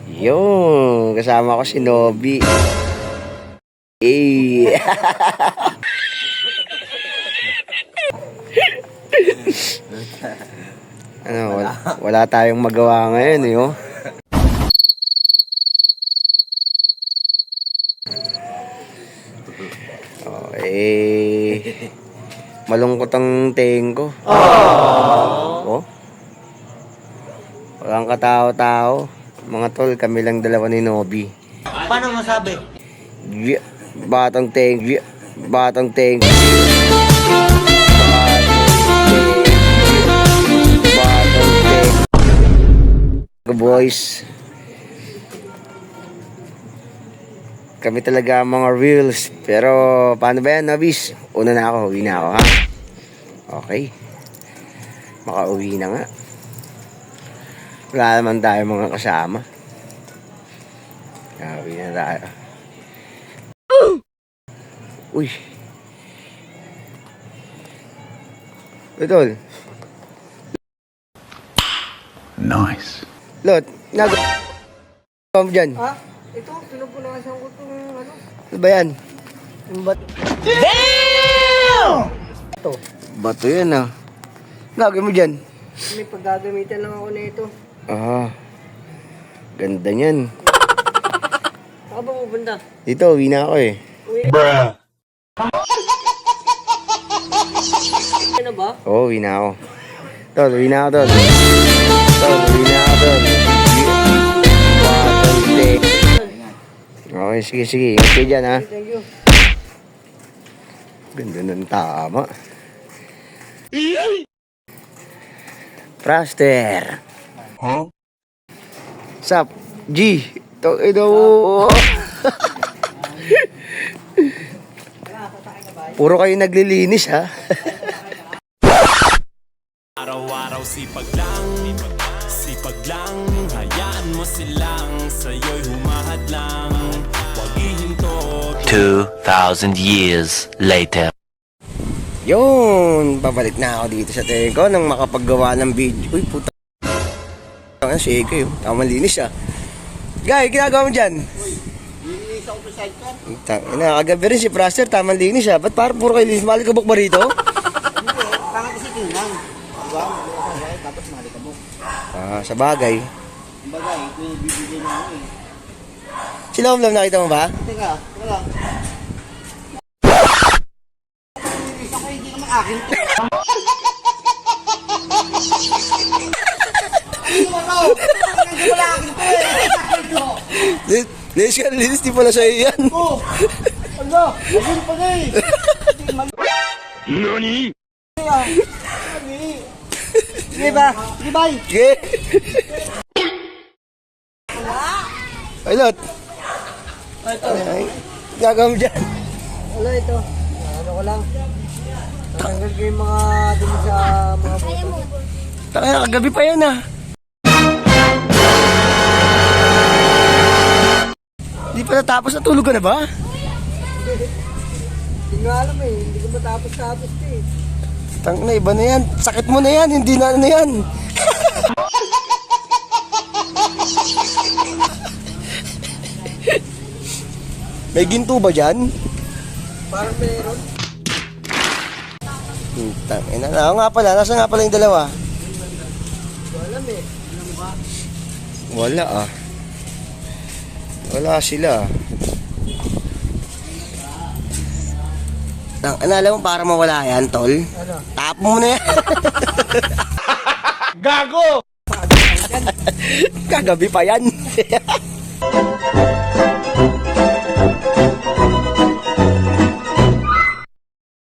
Yung kasama ko si Nobby. Eh. Ano, wala tayong magawa ngayon, eh, oh. Oh, eh, malungkot ang tingin ko. Oh. Walang katao-tao. Mga tol, kami lang dalawa ni Nobby. Paano masabi? Batang tingin. Batang tingin. Boys, kami talaga mga reels. Pero paano ba yan, Nobis? Una na ako, uwi na ako, ha? Okay, makauwi na nga. Wala naman tayo mga kasama. Uwi na tayo. Uy, Idol. Nice. Lot, nagawa mo dyan. Ha? Ito, pinupunasan ko itong ano. Ano ba yan? Yung bato. Ito. Bato yan, ah. Nagawa mo dyan. May paggagamitan lang ako na ito. Ah, ganda niyan. Saka ba pupunta? Dito, uwi na ako, eh. Uwi. Ano ba? Oo, uwi na ako. Tol, uwi na ako, Tol. Tol, uwi na ako, Tol. Okay, sige, sige. Ingat kayo dyan, ha. Thank you. Ganda ng tama. Praster. Huh? Sup? G. Ito. Puro kayo naglilinis, ha? Araw-araw sipag lang, hayaan mo silang sa'yo'y humahadlang, huwag ihinto. 2,000 years later. Yun, babalik na ako dito sa tingin ko nang makapaggawa ng video. Uy, puta. Ang si Eko yun. Tamang linis, ah. Guy, ginagawa mo dyan? Linis ako sa sidecar. Kagabi rin si Praster, tamang linis, ah. Ba't parang puro kayo linis? Malikabok ba rito? Hindi, pangat kasi tingnan. Diba? Malikabok, tapos malikabok. Ah, sa bagay. Kumbaga, ito yung bibigyan niya ako eh. Sila Omlam, nakita mo ba? Teka lang. Linis ako, hindi naman akin to. Hindi mo to! Hindi wala akin to eh! Linis ka, linis, di pala sa'yo yan. Oh! Ano? Ayun pa na eh! Nani? Sige ba? Sige bye! Sige. Ay, Lot. Ay, gagawin mo dyan. Wala ito. Ano ko lang. Tanggal ko yung mga dun sa mga boto. Taka, kagabi pa yan, ah. Hindi pa natapos, natulog ka na ba? Hindi nga alam eh. Hindi ko matapos-tapos ito eh. Tang na, iba na yan. Sakit mo na yan, hindi na ano yan. May ginto ba dyan? Parang meron. Tang ina, ako nga pala, nasa nga pala yung dalawa? Hindi ko alam eh. Alam ba? Wala, ah. Wala sila. Tang ina, alam mo para mawala yan, tol? Ano? Tapo mo na yan. Gago! Kagabi pa yan.